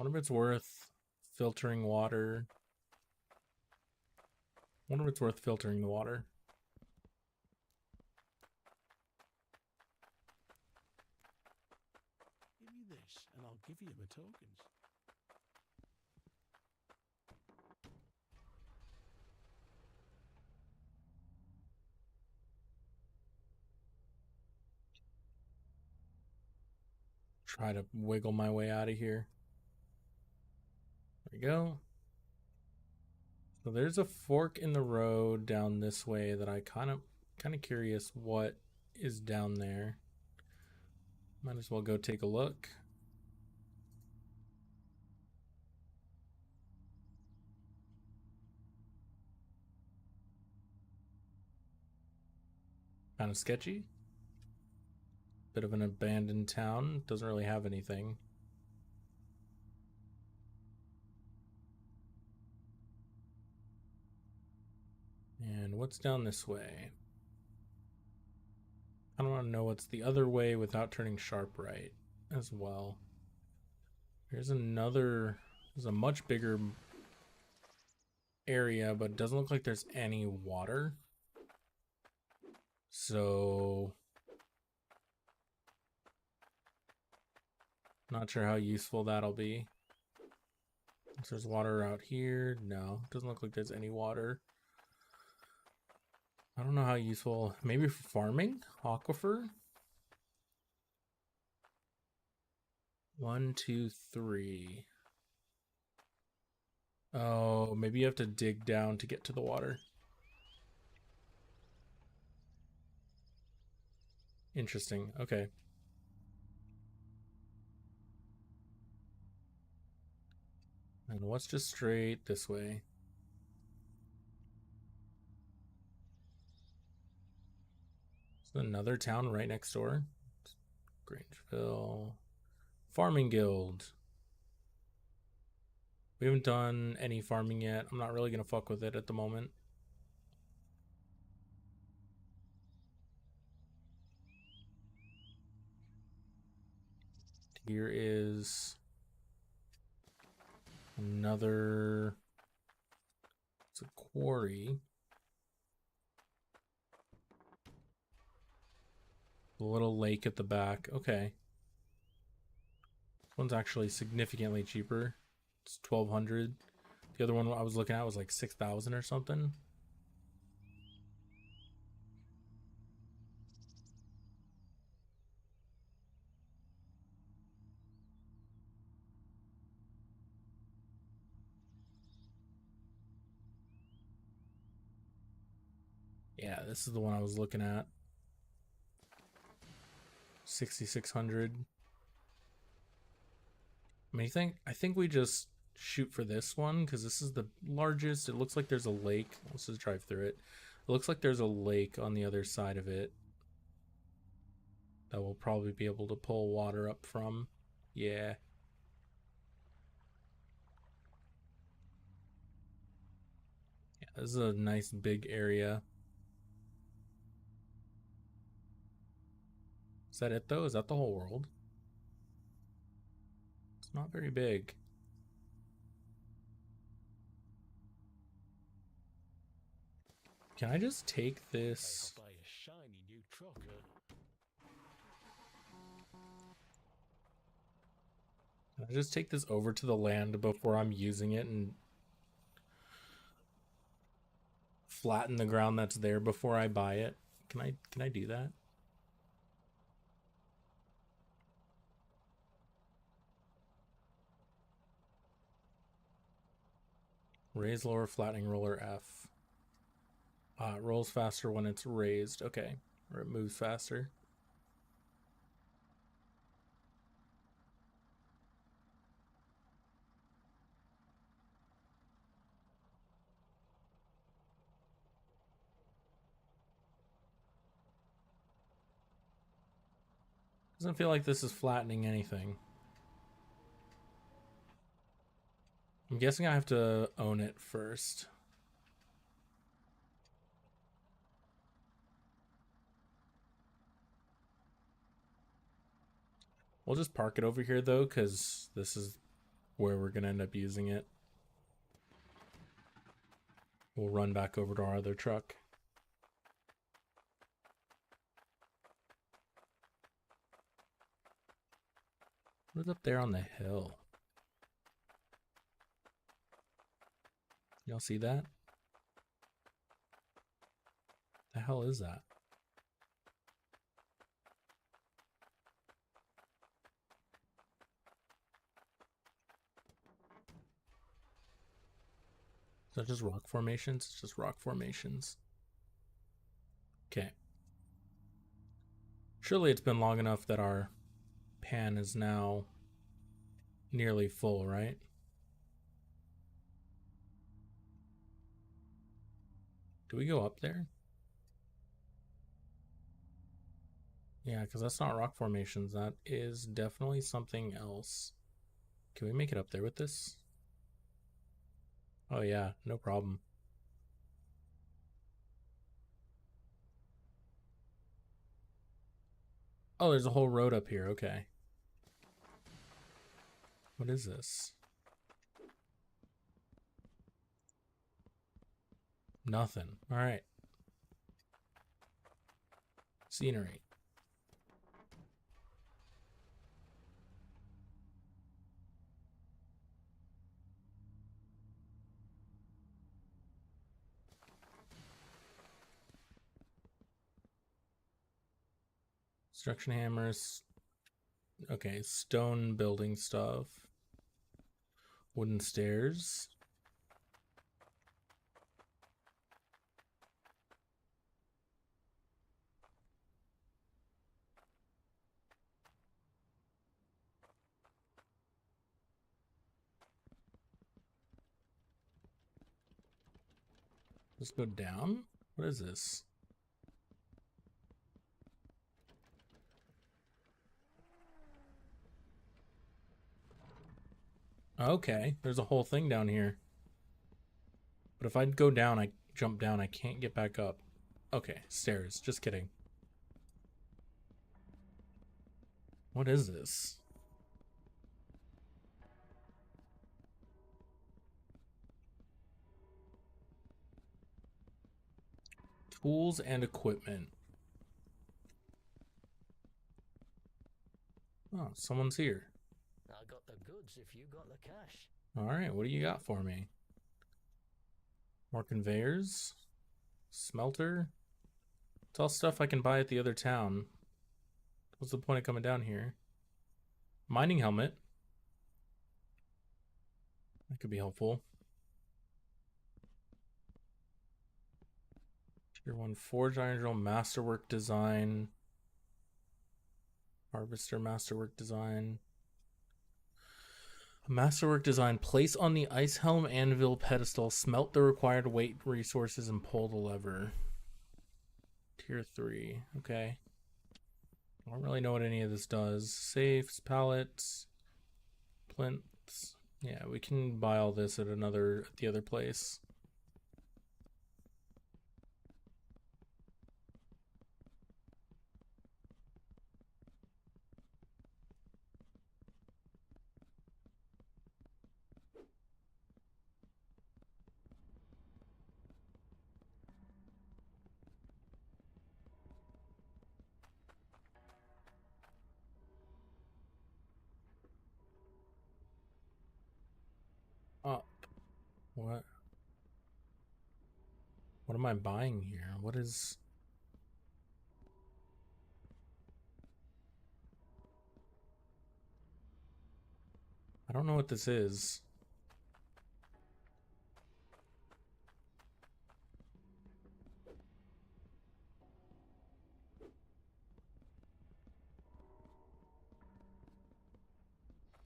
Wonder if it's worth filtering water. Wonder if it's worth filtering the water. Give me this, and I'll give you my tokens. Try to wiggle my way out of here. There we go. So there's a fork in the road down this way that I kind of curious what is down there. Might as well go take a look. Kind of sketchy. Bit of an abandoned town. Doesn't really have anything. And what's down this way? I don't want to know what's the other way without turning sharp right as well. Here's another, there's a much bigger area, but it doesn't look like there's any water. So, not sure how useful that'll be. So there's water out here. No, doesn't look like there's any water. I don't know how useful. Maybe for farming? Aquifer? 1, 2, 3. Oh, maybe you have to dig down to get to the water. Interesting. Okay. And what's just straight this way? There's another town right next door. Grangeville. Farming Guild. We haven't done any farming yet. I'm not really going to fuck with it at the moment. Here is another, it's a quarry. A little lake at the back. Okay. This one's actually significantly cheaper. It's 1,200. The other one I was looking at was like 6,000 or something. Yeah, this is the one I was looking at. 6,600. I think we just shoot for this one because this is the largest. It looks like there's a lake. Let's just drive through it. It looks like there's a lake on the other side of it that we'll probably be able to pull water up from. Yeah. Yeah, this is a nice big area. Is that it though? Is that the whole world? It's not very big. Can I just take this? I'll buy a shiny new truck. Can I just take this over to the land before I'm using it and flatten the ground that's there before I buy it? Can I do that? Raise lower flattening roller F. It rolls faster when it's raised. Okay. Or it moves faster. Doesn't feel like this is flattening anything. I'm guessing I have to own it first. We'll just park it over here though, because this is where we're gonna end up using it. We'll run back over to our other truck. What's up there on the hill? Y'all see that? The hell is that? Is that just rock formations? It's just rock formations. Okay. Surely it's been long enough that our pan is now nearly full, right? Do we go up there? Yeah, because that's not rock formations. That is definitely something else. Can we make it up there with this? Oh yeah, no problem. Oh, there's a whole road up here. Okay. What is this? Nothing. All right. Scenery. Construction hammers. Okay, stone building stuff. Wooden stairs. Let's go down. What is this? Okay, there's a whole thing down here. But if I go down, I jump down, I can't get back up. Okay, stairs. Just kidding. What is this? Tools and equipment. Oh, someone's here. I got the goods if you got the cash. All right, what do you got for me? More conveyors? Smelter? It's all stuff I can buy at the other town. What's the point of coming down here? Mining helmet. That could be helpful. Tier 1 Forge Iron Drill Masterwork Design. Harvester Masterwork Design. Masterwork Design. Place on the ice helm anvil pedestal. Smelt the required weight resources and pull the lever. Tier 3. Okay. I don't really know what any of this does. Safes, pallets, plinths. Yeah, we can buy all this at the other place. Up. What? What am I buying here? What is... I don't know what this is.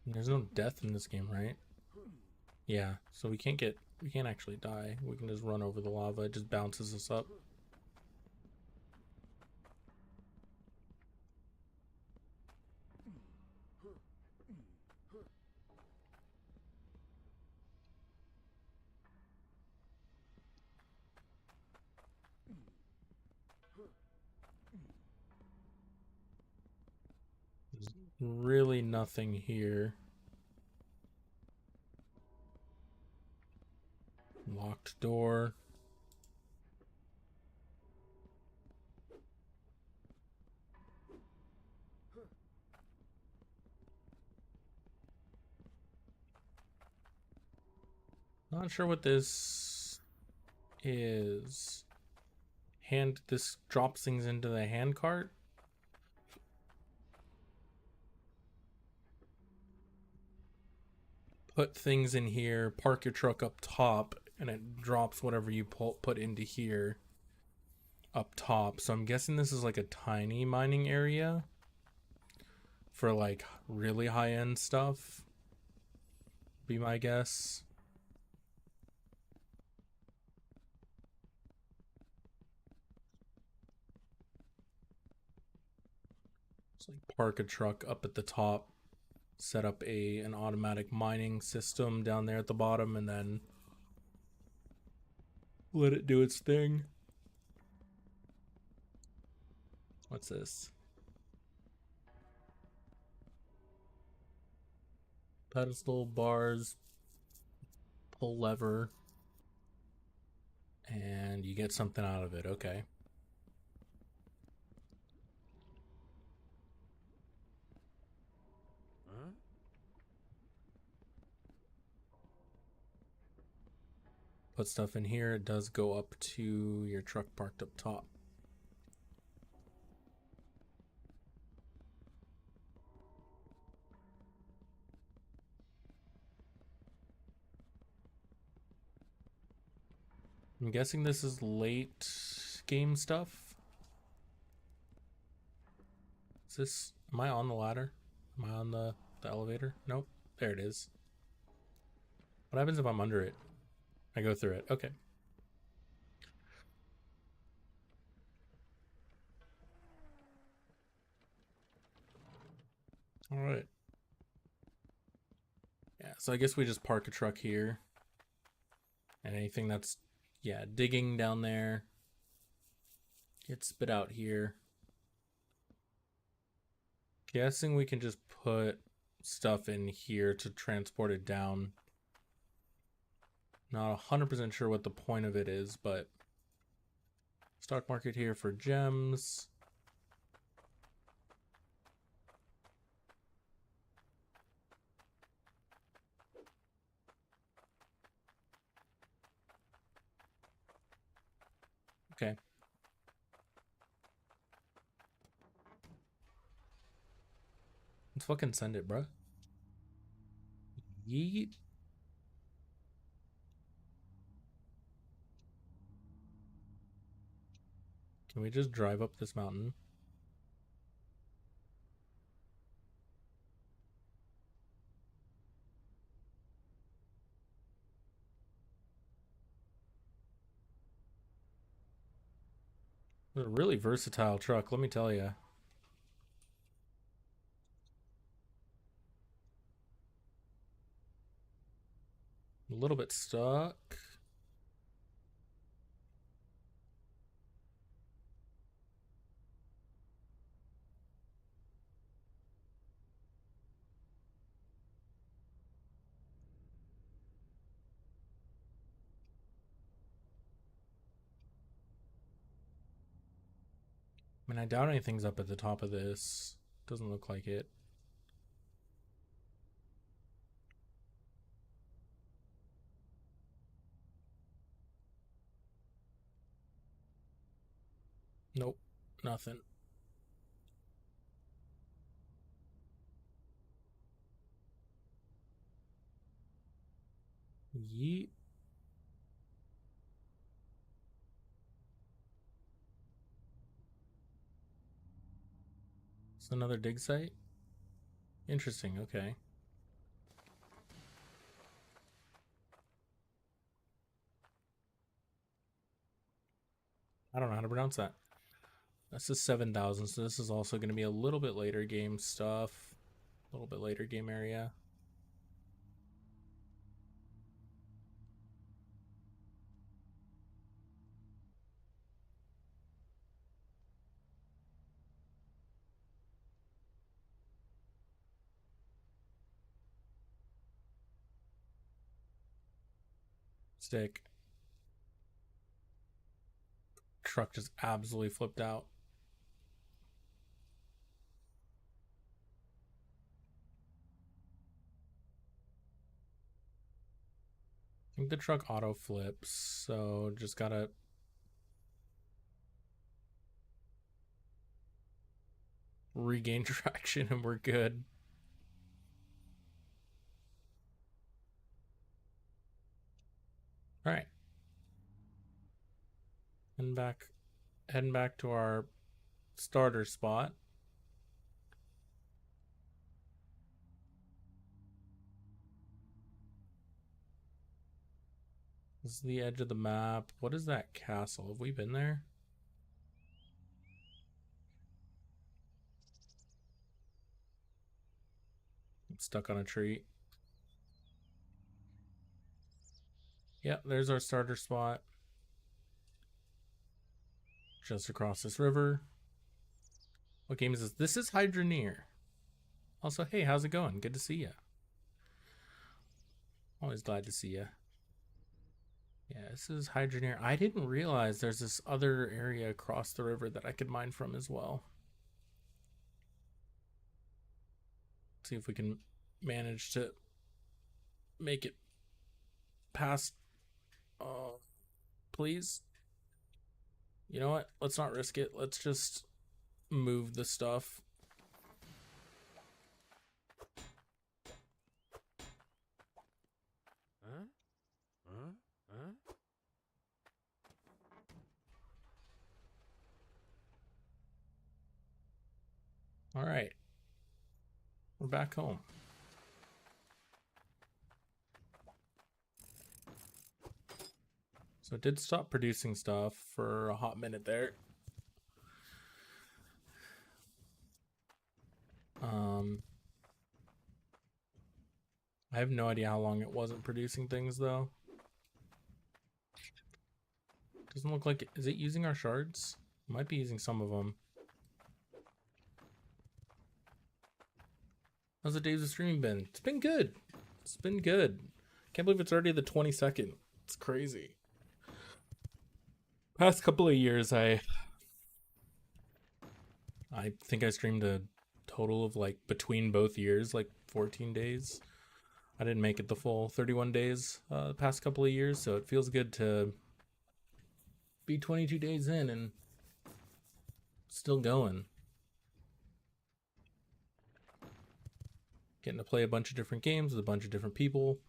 There's no death in this game, right? Yeah, so we can't actually die. We can just run over the lava. It just bounces us up. There's really nothing here. Locked door. Not sure what this is. This drops things into the hand cart. Put things in here, park your truck up top, and it drops whatever you put into here up top. So I'm guessing this is like a tiny mining area for like really high-end stuff. Be my guess. Just like park a truck up at the top, set up an automatic mining system down there at the bottom, and then let it do its thing. What's this? Pedestal, bars, pull lever, and you get something out of it. Okay. Put stuff in here. It does go up to your truck parked up top. I'm guessing this is late game stuff. Is this... Am I on the ladder? Am I on the elevator? Nope. There it is. What happens if I'm under it? I go through it. Okay. Alright. Yeah, so I guess we just park a truck here. And anything that's, yeah, digging down there gets spit out here. Guessing we can just put stuff in here to transport it down. Not 100% sure what the point of it is, but stock market here for gems. Okay. Let's fucking send it, bro. Yeet. Can we just drive up this mountain? It's a really versatile truck, let me tell you. A little bit stuck. I mean, I doubt anything's up at the top of this. Doesn't look like it. Nope, nothing. Yeet. It's another dig site? Interesting, okay. I don't know how to pronounce that. This is 7,000, so this is also going to be a little bit later game stuff. A little bit later game area. Stick. truck just absolutely flipped out. I think the truck auto flips, so just gotta regain traction and we're good. All right. Heading back to our starter spot. This is the edge of the map. What is that castle? Have we been there? I'm stuck on a tree. Yeah, there's our starter spot. Just across this river. What game is this? This is Hydroneer. Also, hey, how's it going? Good to see you. Always glad to see you. Yeah, this is Hydroneer. I didn't realize there's this other area across the river that I could mine from as well. Let's see if we can manage to make it past. Please. You know what? Let's not risk it. Let's just move the stuff. All right. We're back home. So it did stop producing stuff for a hot minute there. I have no idea how long it wasn't producing things though. Doesn't look like it. Is it using our shards? It might be using some of them. How's the days of streaming been? It's been good. It's been good. Can't believe it's already the 22nd. It's crazy. Past couple of years, I think I streamed a total of like between both years, like 14 days. I didn't make it the full 31 days the past couple of years, so it feels good to be 22 days in and still going. Getting to play a bunch of different games with a bunch of different people.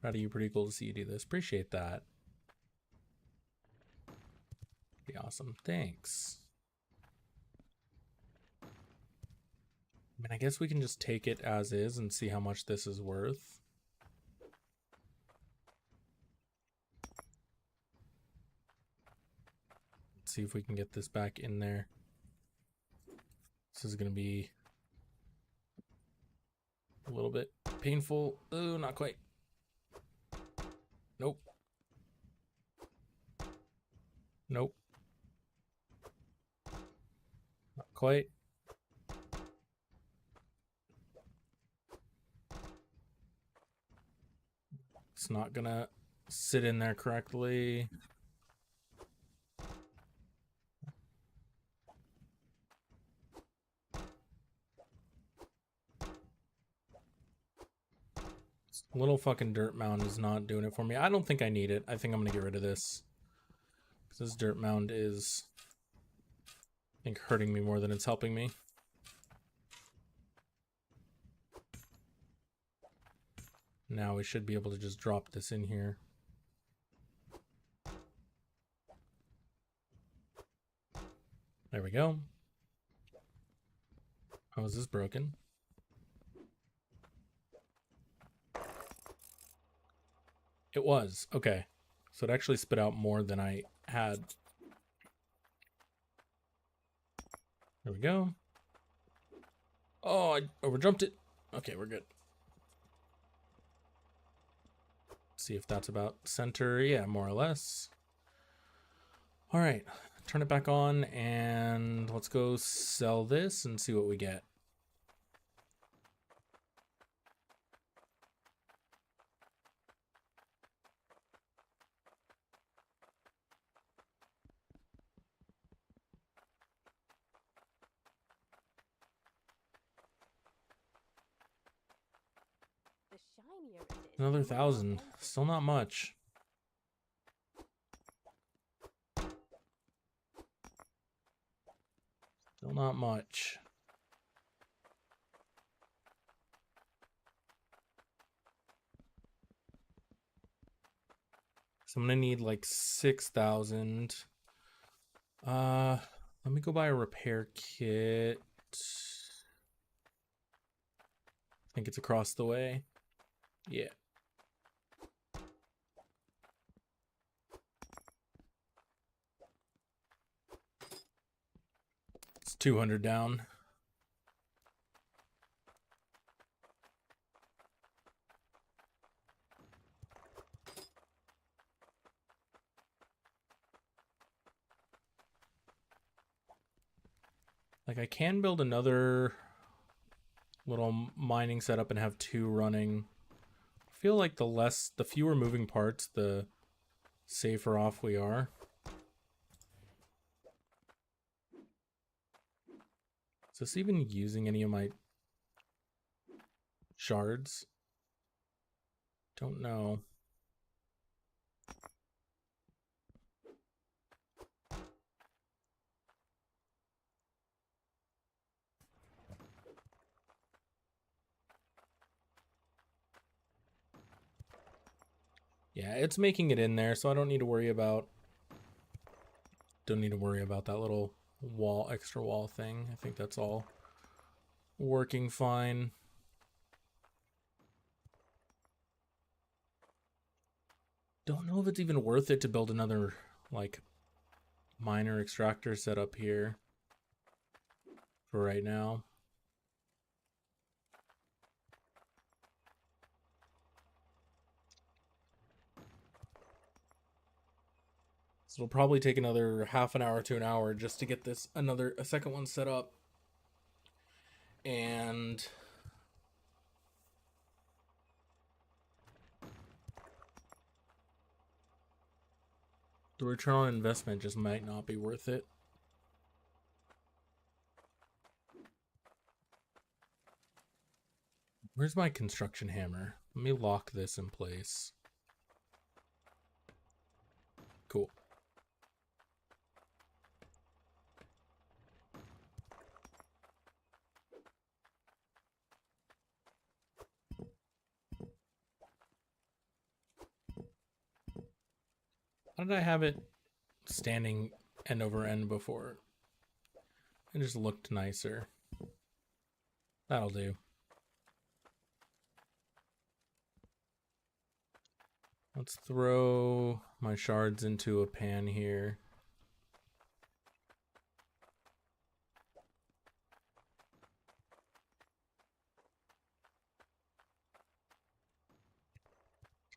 Proud of you. Pretty cool to see you do this. Appreciate that. Pretty awesome. Thanks. I mean, I guess we can just take it as is and see how much this is worth. Let's see if we can get this back in there. This is going to be a little bit painful. Oh, not quite. Nope. Nope. Not quite. It's not gonna sit in there correctly. This little fucking dirt mound is not doing it for me. I don't think I need it. I think I'm gonna get rid of this. Because this dirt mound is, I think, hurting me more than it's helping me. Now we should be able to just drop this in here. There we go. How is this broken? It was. Okay. So it actually spit out more than I had. There we go. Oh, I overjumped it. Okay, we're good. See if that's about center. Yeah, more or less. All right, turn it back on and let's go sell this and see what we get. tinier it is, Another the more 1,000. authentic. Still not much. Still not much. So I'm gonna need like 6,000. Let me go buy a repair kit. I think it's across the way. Yeah. It's 200 down. Like I can build another little mining setup and have 2 running. I feel like the fewer moving parts, the safer off we are. Is this even using any of my shards? Don't know. Yeah, it's making it in there, so I don't need to worry about that little extra wall thing. I think that's all working fine. Don't know if it's even worth it to build another like miner extractor setup here for right now. So it'll probably take another half an hour to an hour just to get this a second one set up. And the return on investment just might not be worth it. Where's my construction hammer? Let me lock this in place. Cool. How did I have it standing end over end before? It just looked nicer. That'll do. Let's throw my shards into a pan here.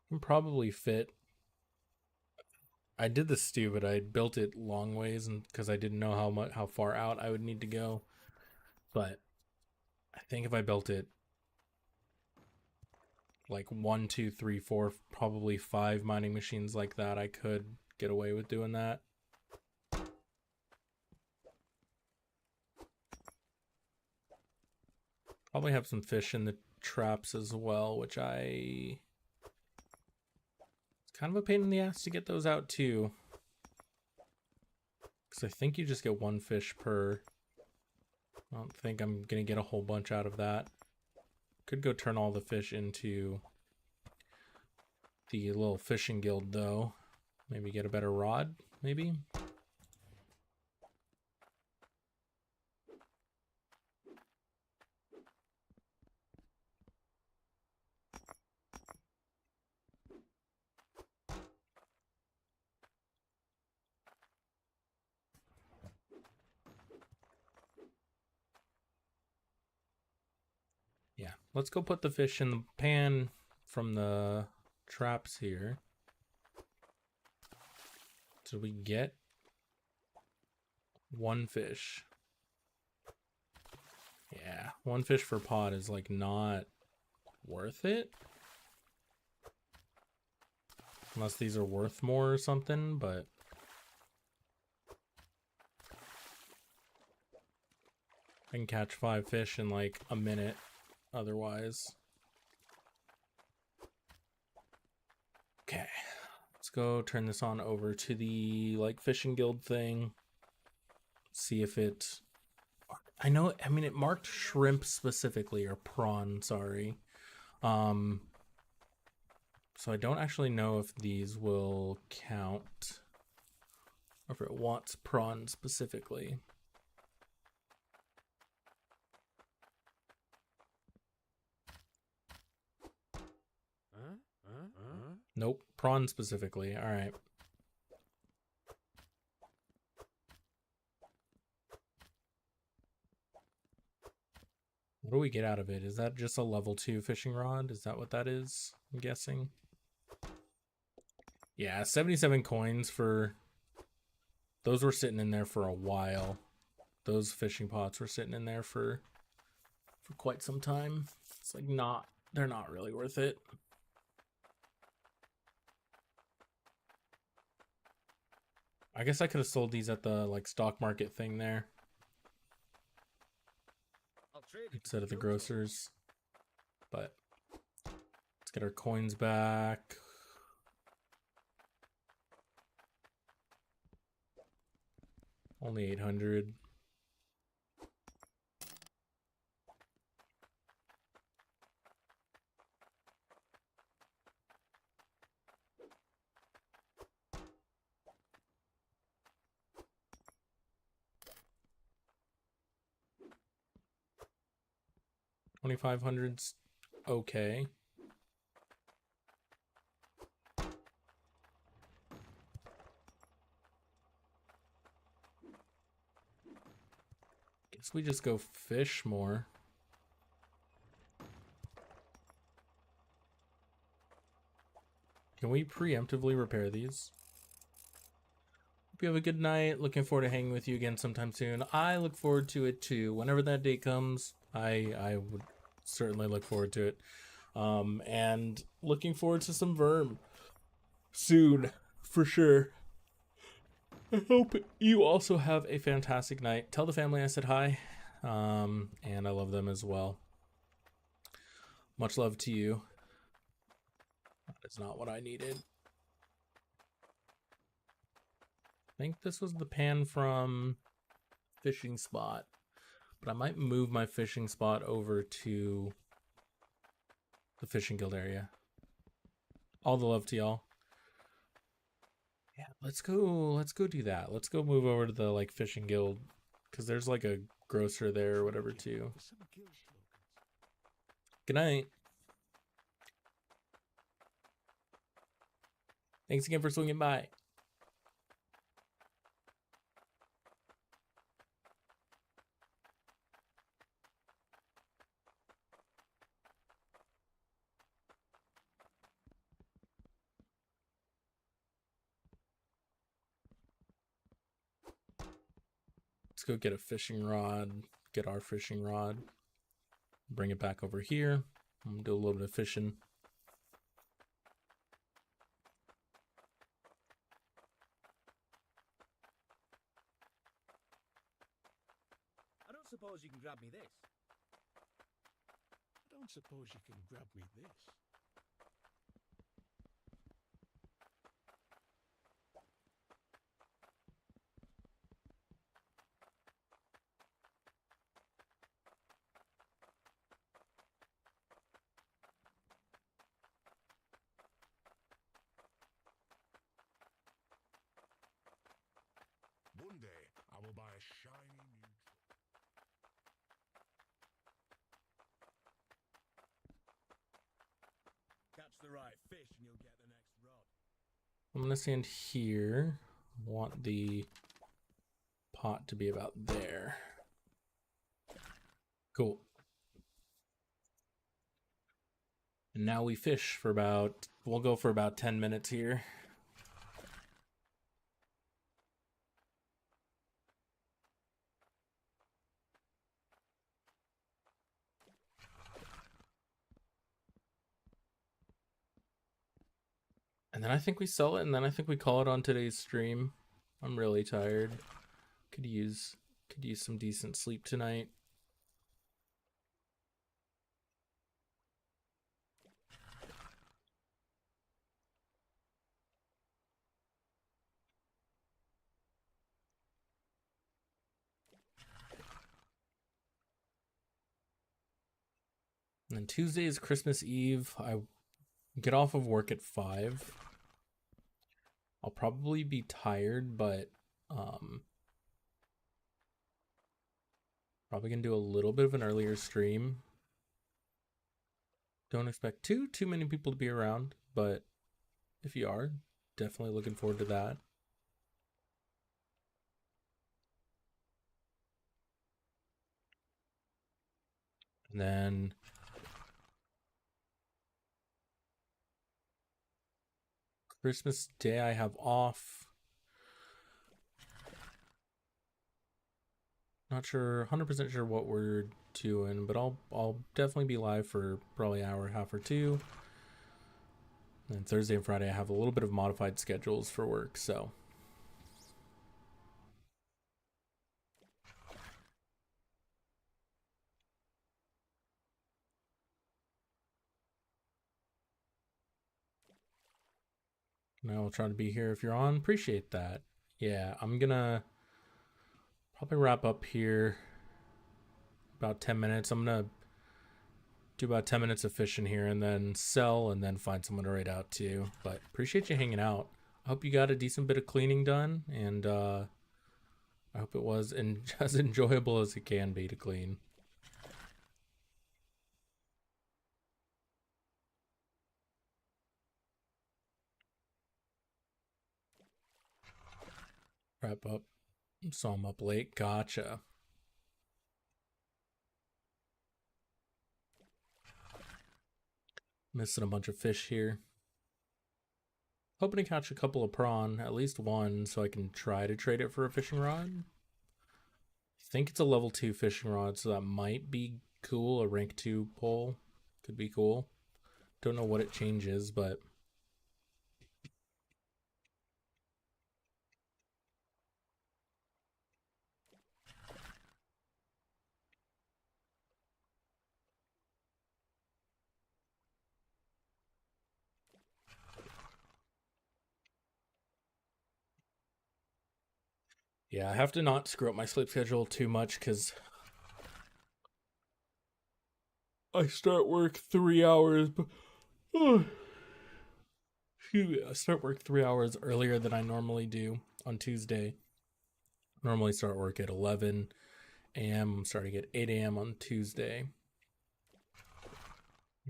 Can probably fit. I did this stupid. I built it long ways, and because I didn't know how far out I would need to go. But I think if I built it like 1, 2, 3, 4, probably 5 mining machines like that, I could get away with doing that. Probably have some fish in the traps as well, which it's kind of a pain in the ass to get those out too. Because I think you just get 1 fish per. I don't think I'm going to get a whole bunch out of that. Could go turn all the fish into the little fishing guild though. Maybe get a better rod, maybe? Yeah, let's go put the fish in the pan from the traps here. So we get 1 fish. Yeah, 1 fish per pot is like not worth it. Unless these are worth more or something, but I can catch 5 fish in like a minute otherwise. go turn this on over to the like fishing guild thing. See if it, I know, I mean, it marked shrimp specifically, or prawn, sorry. So I don't actually know if these will count, or if it wants prawn specifically. Nope, prawn specifically. All right. What do we get out of it? Is that just a level 2 fishing rod? Is that what that is? I'm guessing. Yeah, 77 coins for... Those were sitting in there for a while. Those fishing pots were sitting in there for quite some time. It's like not... They're not really worth it. I guess I could have sold these at the like stock market thing there. Instead of the grocers. But let's get our coins back. Only 800. $2,500's okay. Guess we just go fish more. Can we preemptively repair these? Hope you have a good night. Looking forward to hanging with you again sometime soon. I look forward to it too. Whenever that date comes, I would certainly look forward to it. And looking forward to some Verm soon, for sure. I hope you also have a fantastic night. Tell the family I said hi, and I love them as well. Much love to you. That is not what I needed. I think this was the pan from fishing spot, but I might move my fishing spot over to the fishing guild area. All the love to y'all. Yeah, let's go do that. Let's go move over to the like fishing guild, because there's like a grocer there or whatever too. Good night. Thanks again for swinging by. Let's go get a fishing rod, get our fishing rod, bring it back over here. I'm gonna do a little bit of fishing. I don't suppose you can grab me this. I don't suppose you can grab me this. One day, I will buy a shiny new Catch the right fish and you'll get the next rod. I'm gonna stand here. Want the pot to be about there. Cool. And now we fish for about, we'll go for about 10 minutes here. And then I think we sell it, and then I think we call it on today's stream. I'm really tired. Could use some decent sleep tonight. And Tuesday is Christmas Eve. I get off of work at 5. I'll probably be tired, but probably gonna do a little bit of an earlier stream. Don't expect too many people to be around, but if you are, definitely looking forward to that. And then Christmas Day I have off. Not sure, 100% sure what we're doing, but I'll definitely be live for probably an hour, half or two. And Thursday and Friday I have a little bit of modified schedules for work, so. Now I'll try to be here if you're on. Appreciate that. Yeah, I'm gonna probably wrap up here about 10 minutes. I'm gonna do about 10 minutes of fishing here and then sell and then find someone to raid out to. But appreciate you hanging out. I hope you got a decent bit of cleaning done, and I hope it was as enjoyable as it can be to clean. Wrap up. Saw him up late. Gotcha. Missing a bunch of fish here. Hoping to catch a couple of prawn, at least one, so I can try to trade it for a fishing rod. I think it's a level 2 fishing rod, so that might be cool. A rank 2 pole could be cool. Don't know what it changes, but yeah, I have to not screw up my sleep schedule too much because I start work 3 hours. Excuse me, I start work 3 hours earlier than I normally do on Tuesday. Normally start work at 11 a.m. I'm starting at 8 a.m. on Tuesday.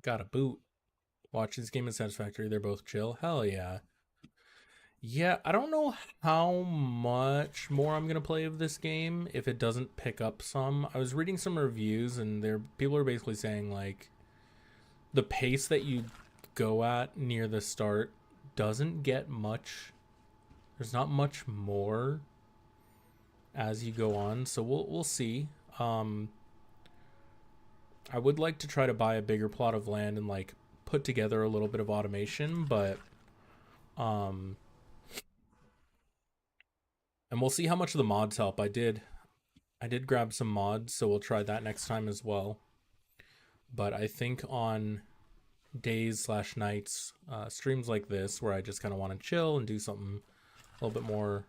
Got a boot. Watch this game is satisfactory. They're both chill. Hell yeah. Yeah, I don't know how much more I'm gonna play of this game if it doesn't pick up some. I was reading some reviews and people are basically saying like the pace that you go at near the start doesn't get much. There's not much more as you go on, so we'll see. I would like to try to buy a bigger plot of land and like put together a little bit of automation, but and we'll see how much of the mods help. I did grab some mods, so we'll try that next time as well. But I think on days/nights, streams like this, where I just kind of want to chill and do something a little bit more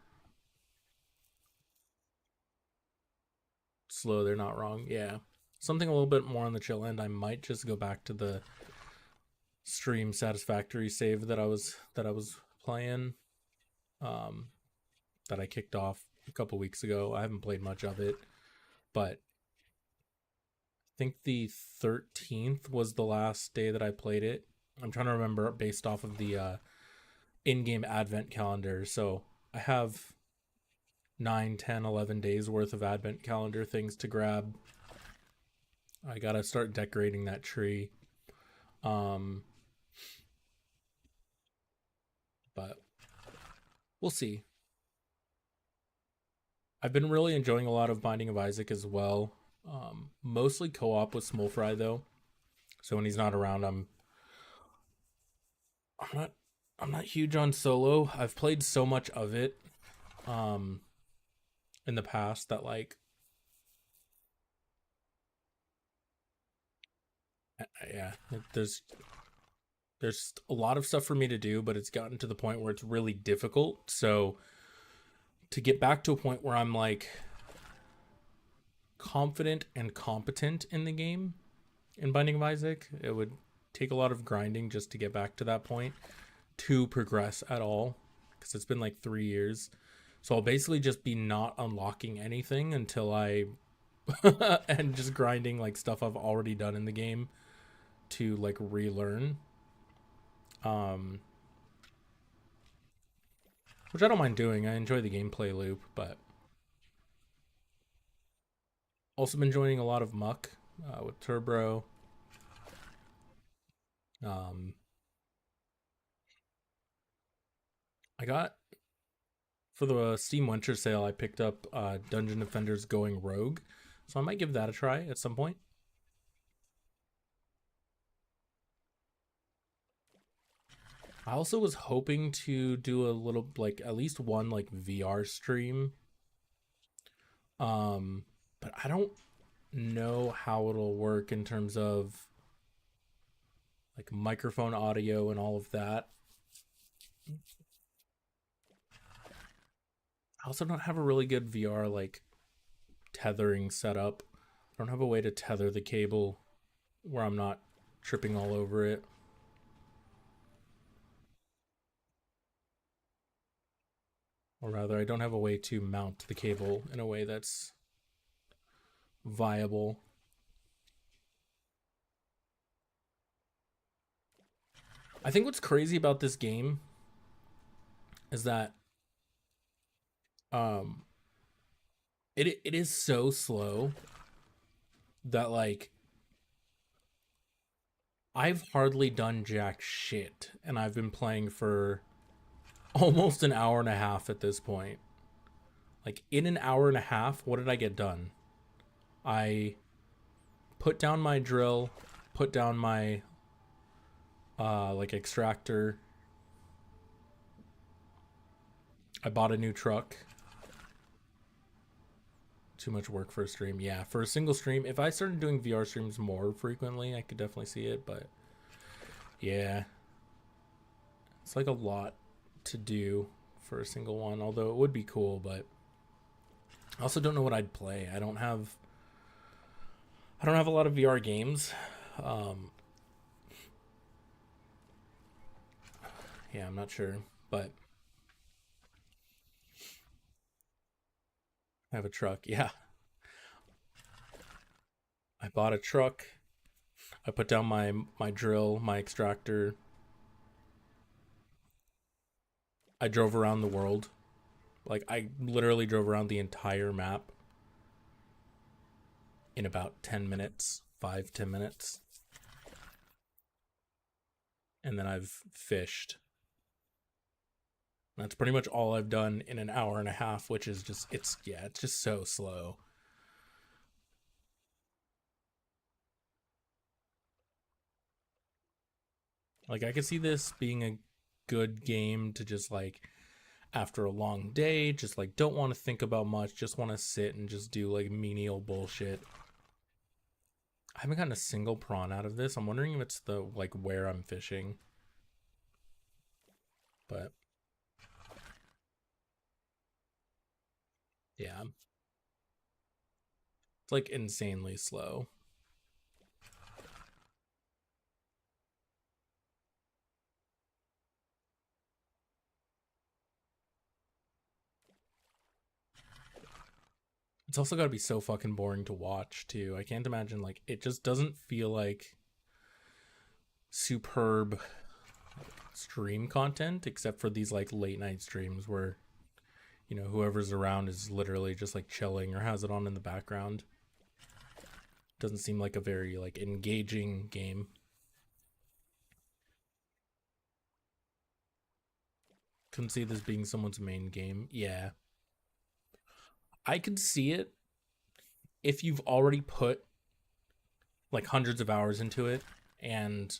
slow, they're not wrong. Yeah, something a little bit more on the chill end. I might just go back to the stream satisfactory save that I was playing. That I kicked off a couple weeks ago. I haven't played much of it, but I think the 13th was the last day that I played it. I'm trying to remember based off of the in-game advent calendar. So I have 9, 10, 11 days worth of advent calendar things to grab. I gotta start decorating that tree. But we'll see. I've been really enjoying a lot of Binding of Isaac as well. Mostly co-op with Smolfry though. So when he's not around, I'm not huge on solo. I've played so much of it in the past that like yeah, there's a lot of stuff for me to do, but it's gotten to the point where it's really difficult. So to get back to a point where I'm like confident and competent in the game, in Binding of Isaac. It would take a lot of grinding just to get back to that point to progress at all, because it's been like 3 years. So I'll basically just be not unlocking anything until I and just grinding like stuff I've already done in the game to like relearn. Which I don't mind doing. I enjoy the gameplay loop, but also been joining a lot of Muck with Turbro. I got for the Steam Winter Sale, I picked up Dungeon Defenders Going Rogue, so I might give that a try at some point. I also was hoping to do a little, like, at least one, like, VR stream. But I don't know how it'll work in terms of, like, microphone audio and all of that. I also don't have a really good VR, like, tethering setup. I don't have a way to tether the cable where I'm not tripping all over it. Or rather, I don't have a way to mount the cable in a way that's viable. I think what's crazy about this game is that it is so slow that, like, I've hardly done jack shit, and I've been playing for almost an hour and a half at this point. Like, in an hour and a half, what did I get done? I put down my drill, put down my like extractor. I bought a new truck. Too much work for a stream. Yeah, for a single stream. If I started doing VR streams more frequently, I could definitely see it, but yeah. It's like a lot to do for a single one, although it would be cool, but I also don't know what I'd play. I don't have a lot of VR games. Yeah, I'm not sure, but I have a truck. Yeah. I bought a truck. I put down my drill, my extractor. I drove around the world. Like, I literally drove around the entire map in about 10 minutes, 5-10 minutes. And then I've fished. That's pretty much all I've done in an hour and a half, which is just, it's just so slow. Like, I could see this being a good game to just, like, after a long day, just, like, don't want to think about much, just want to sit and just do, like, menial bullshit. I haven't gotten a single prawn out of this. I'm wondering if it's the, like, where I'm fishing. But yeah. It's, like, insanely slow. It's also got to be so fucking boring to watch, too. I can't imagine, like, it just doesn't feel like superb stream content, except for these, like, late night streams where, you know, whoever's around is literally just, like, chilling or has it on in the background. Doesn't seem like a very, like, engaging game. Couldn't see this being someone's main game. Yeah. I could see it if you've already put, like, hundreds of hours into it and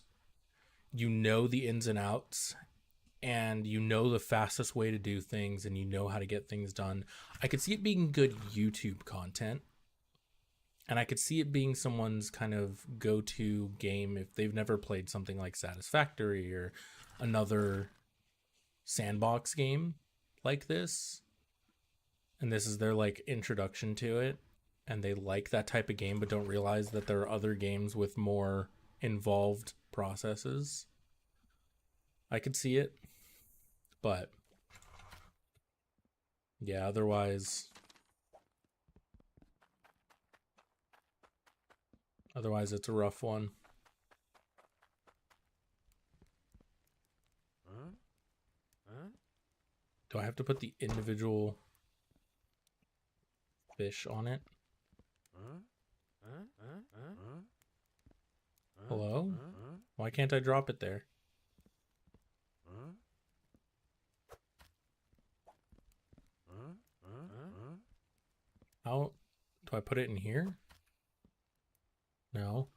you know the ins and outs and you know the fastest way to do things and you know how to get things done. I could see it being good YouTube content. And I could see it being someone's kind of go-to game if they've never played something like Satisfactory or another sandbox game like this. And this is their, like, introduction to it. and they like that type of game but don't realize that there are other games with more involved processes. I could see it, but yeah, otherwise it's a rough one. Do I have to put the individual fish on it? Hello? Why can't I drop it there? How do I put it in here? No.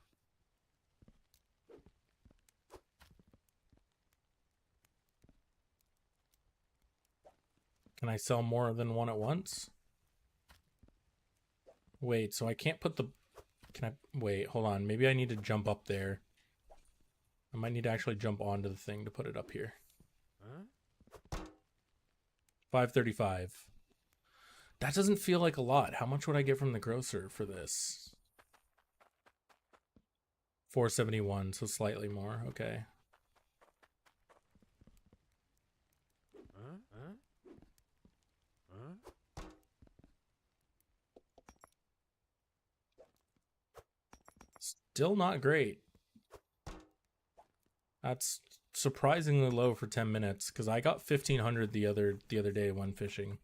Can I sell more than one at once? Wait, so I can't put the... Can I... Wait, hold on. Maybe I need to jump up there. I might need to actually jump onto the thing to put it up here. 535. That doesn't feel like a lot. How much would I get from the grocer for this? 471, so slightly more. Okay. Still not great. That's surprisingly low for 10 minutes because I got 1500 the other day when fishing.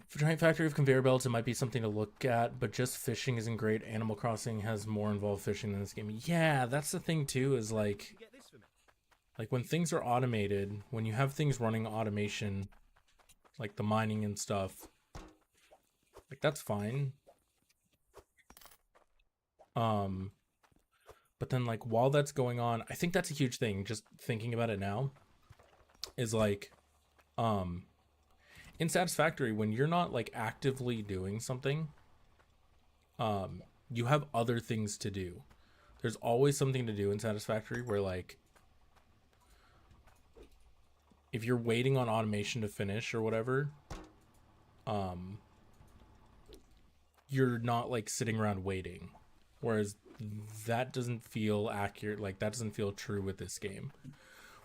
For Giant Factory of Conveyor Belts, it might be something to look at, but just fishing isn't great. Animal Crossing has more involved fishing than this game. Yeah, that's the thing too, is like when things are automated, when you have things running automation, like the mining and stuff, like that's fine. But then like while that's going on, I think that's a huge thing, just thinking about it now, is like in Satisfactory, when you're not like actively doing something, you have other things to do. There's always something to do in Satisfactory where like if you're waiting on automation to finish or whatever, you're not like sitting around waiting. Whereas that doesn't feel accurate, like that doesn't feel true with this game.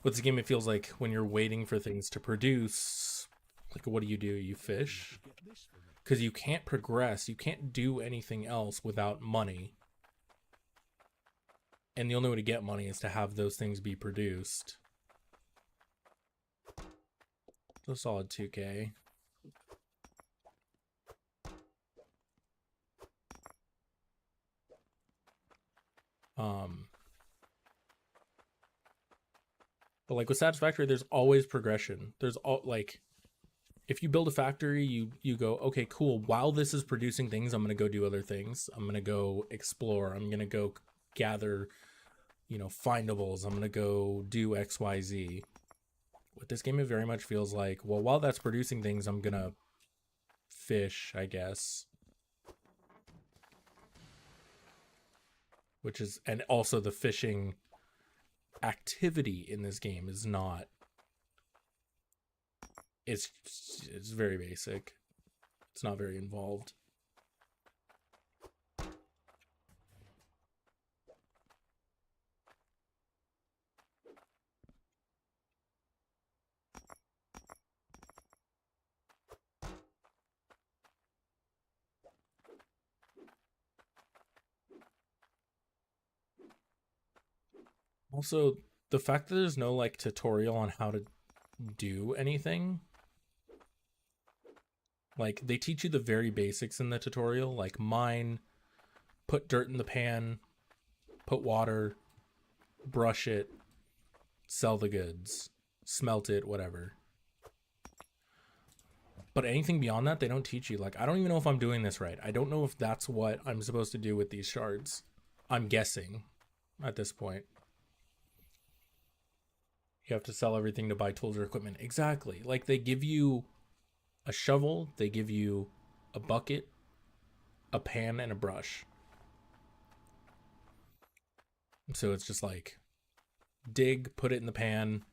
With this game, it feels like when you're waiting for things to produce, like what do? You fish? Because you can't progress, you can't do anything else without money. And the only way to get money is to have those things be produced. So solid 2K. But like with Satisfactory, there's always progression. There's all like, if you build a factory, you go, okay, cool. While this is producing things, I'm gonna go do other things. I'm gonna go explore. I'm gonna go gather, findables. I'm gonna go do X, Y, Z. With this game, it very much feels like, well, while that's producing things, I'm gonna fish, I guess. Which is, and also the fishing activity in this game is not, it's very basic. It's not very involved. Also, the fact that there's no like tutorial on how to do anything, like they teach you the very basics in the tutorial, like mine, put dirt in the pan, put water, brush it, sell the goods, smelt it, whatever. But anything beyond that, they don't teach you. Like, I don't even know if I'm doing this right. I don't know if that's what I'm supposed to do with these shards. I'm guessing at this point. You have to sell everything to buy tools or equipment. Exactly. Like, they give you a shovel, they give you a bucket, a pan, and a brush. So it's just like, dig, put it in the pan,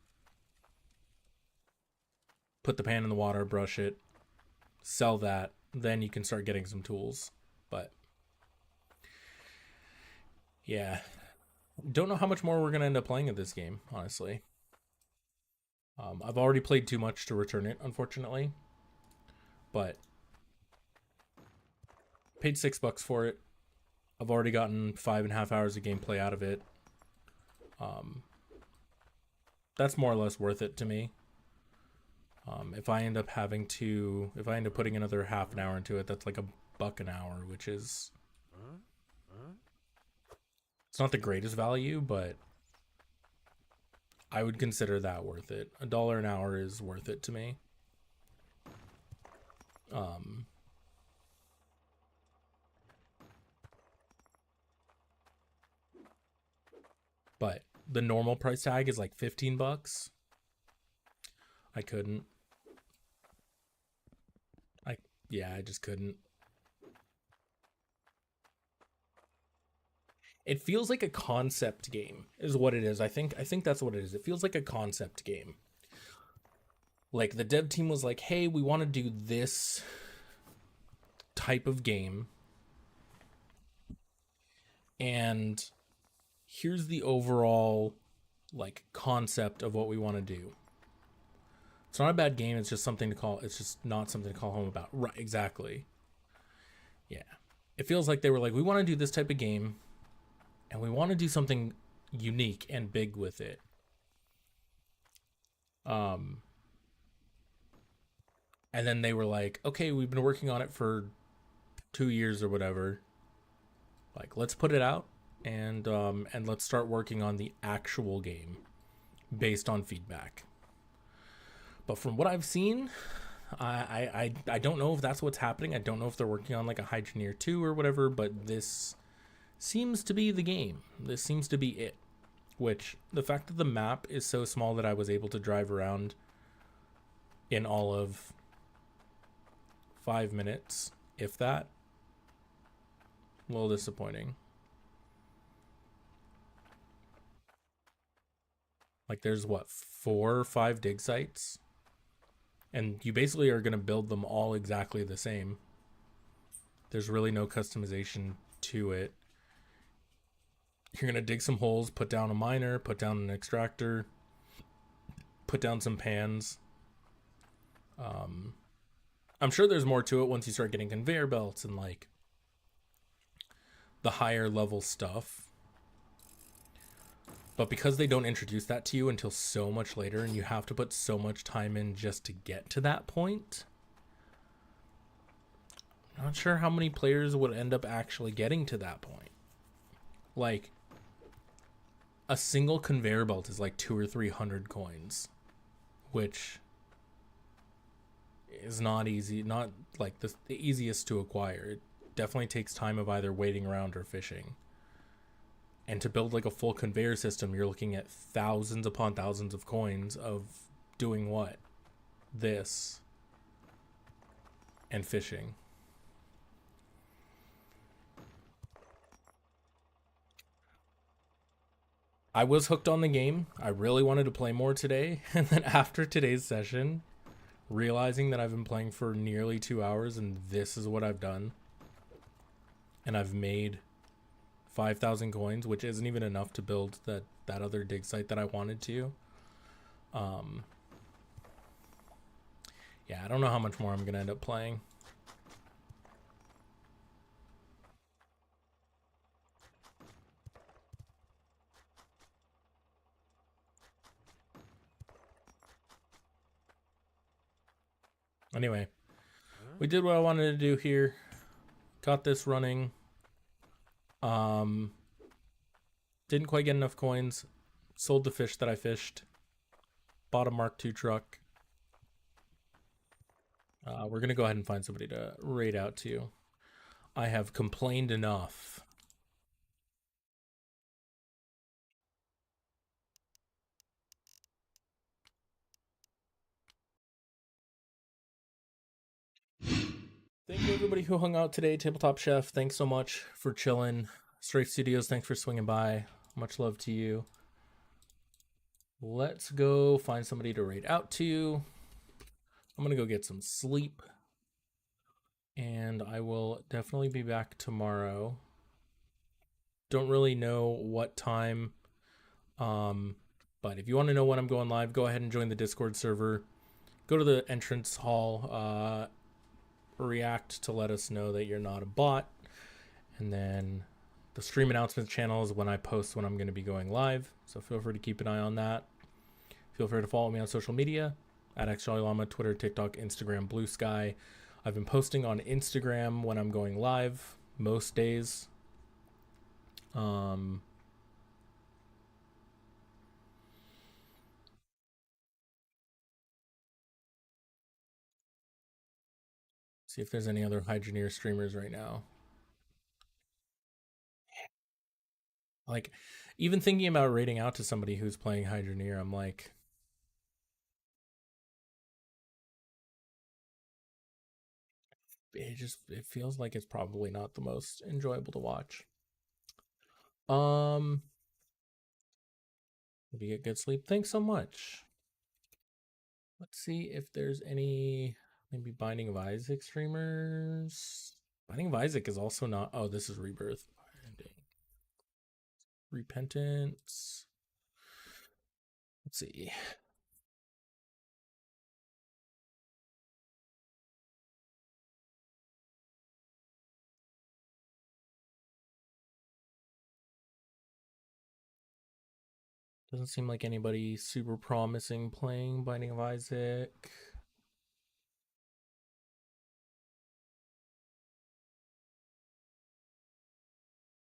put the pan in the water, brush it, sell that, then you can start getting some tools. But yeah, don't know how much more we're gonna end up playing of this game, honestly. I've already played too much to return it, unfortunately. But paid $6 for it. I've already gotten 5.5 hours of gameplay out of it. That's more or less worth it to me. If I end up putting another half an hour into it, that's like $1 an hour, which is, it's not the greatest value, but I would consider that worth it. $1 an hour is worth it to me. But the normal price tag is like $15. I couldn't. I just couldn't. It feels like a concept game is what it is. I think that's what it is. It feels like a concept game. Like the dev team was like, "Hey, we want to do this type of game. And here's the overall like concept of what we want to do." It's not a bad game, it's just not something to call home about. Right, exactly. Yeah. It feels like they were like, "We want to do this type of game and we want to do something unique and big with it." And then they were like, "Okay, we've been working on it for 2 years or whatever. Like, let's put it out and let's start working on the actual game based on feedback." But from what I've seen, I don't know if that's what's happening. I don't know if they're working on like a Hydroneer 2 or whatever, but this seems to be the game. This seems to be it. Which, the fact that the map is so small that I was able to drive around in all of 5 minutes, if that, a little disappointing. Like there's 4 or 5 dig sites, and you basically are going to build them all exactly the same. There's really no customization to it. You're going to dig some holes, put down a miner, put down an extractor, put down some pans. I'm sure there's more to it once you start getting conveyor belts and like the higher level stuff. But because they don't introduce that to you until so much later and you have to put so much time in just to get to that point, I'm not sure how many players would end up actually getting to that point. Like, a single conveyor belt is like 200 or 300 coins, which is not easy, not like the easiest to acquire. It definitely takes time of either waiting around or fishing. And to build like a full conveyor system, you're looking at thousands upon thousands of coins of doing what? This. And fishing. I was hooked on the game. I really wanted to play more today. And then after today's session, realizing that I've been playing for nearly 2 hours and this is what I've done. And I've made 5,000 coins, which isn't even enough to build that other dig site that I wanted to. Yeah, I don't know how much more I'm gonna end up playing. Anyway, we did what I wanted to do here. Got this running. Didn't quite get enough coins. Sold the fish that I fished. Bought a Mark II truck. We're going to go ahead and find somebody to raid out to. I have complained enough. Thank you everybody who hung out today. Tabletop Chef, thanks so much for chilling. Strafe Studios, thanks for swinging by. Much love to you. Let's go find somebody to raid out to. I'm going to go get some sleep. And I will definitely be back tomorrow. Don't really know what time. But if you want to know when I'm going live, go ahead and join the Discord server. Go to the entrance hall, react to let us know that you're not a bot. And then the stream announcements channel is when I post when I'm going to be going live. So feel free to keep an eye on that. Feel free to follow me on social media at xJollyLlama, Twitter, TikTok, Instagram, Blue Sky. I've been posting on Instagram when I'm going live most days. See if there's any other Hydroneer streamers right now. Like, even thinking about raiding out to somebody who's playing Hydroneer, I'm like, it feels like it's probably not the most enjoyable to watch. Maybe get good sleep. Thanks so much. Let's see if there's any maybe Binding of Isaac streamers. Binding of Isaac is also not. Oh, this is Rebirth. Repentance. Let's see. Doesn't seem like anybody super promising playing Binding of Isaac.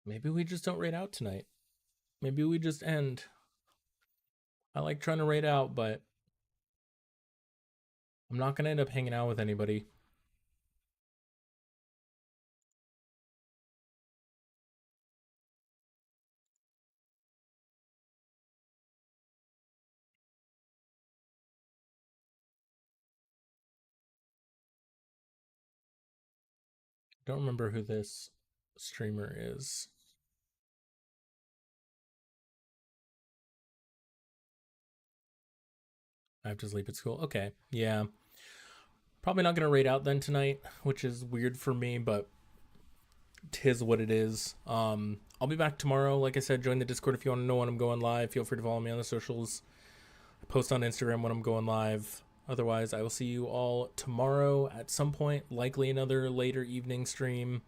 Maybe we just don't raid out tonight. Maybe we just end. I like trying to raid out, but I'm not going to end up hanging out with anybody. Don't remember who this streamer is. I have to sleep at school. Okay, yeah. Probably not going to raid out then tonight, which is weird for me, but 'tis what it is. I'll be back tomorrow. Like I said, join the Discord if you want to know when I'm going live. Feel free to follow me on the socials. I post on Instagram when I'm going live. Otherwise, I will see you all tomorrow at some point, likely another later evening stream.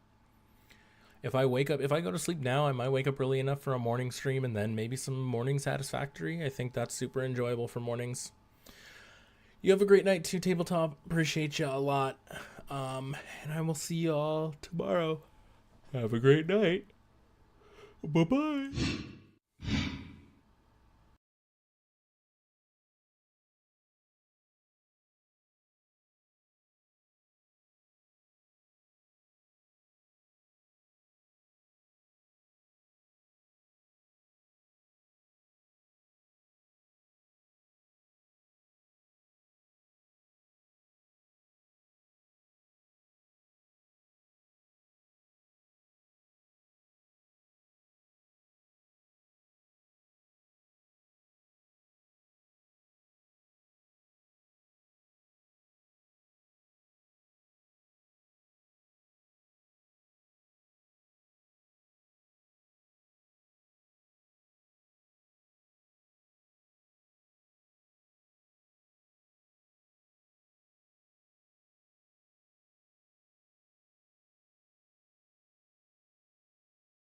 If I go to sleep now, I might wake up early enough for a morning stream and then maybe some morning satisfactory. I think that's super enjoyable for mornings. You have a great night too, Tabletop. Appreciate you a lot. And I will see you all tomorrow. Have a great night. Bye-bye.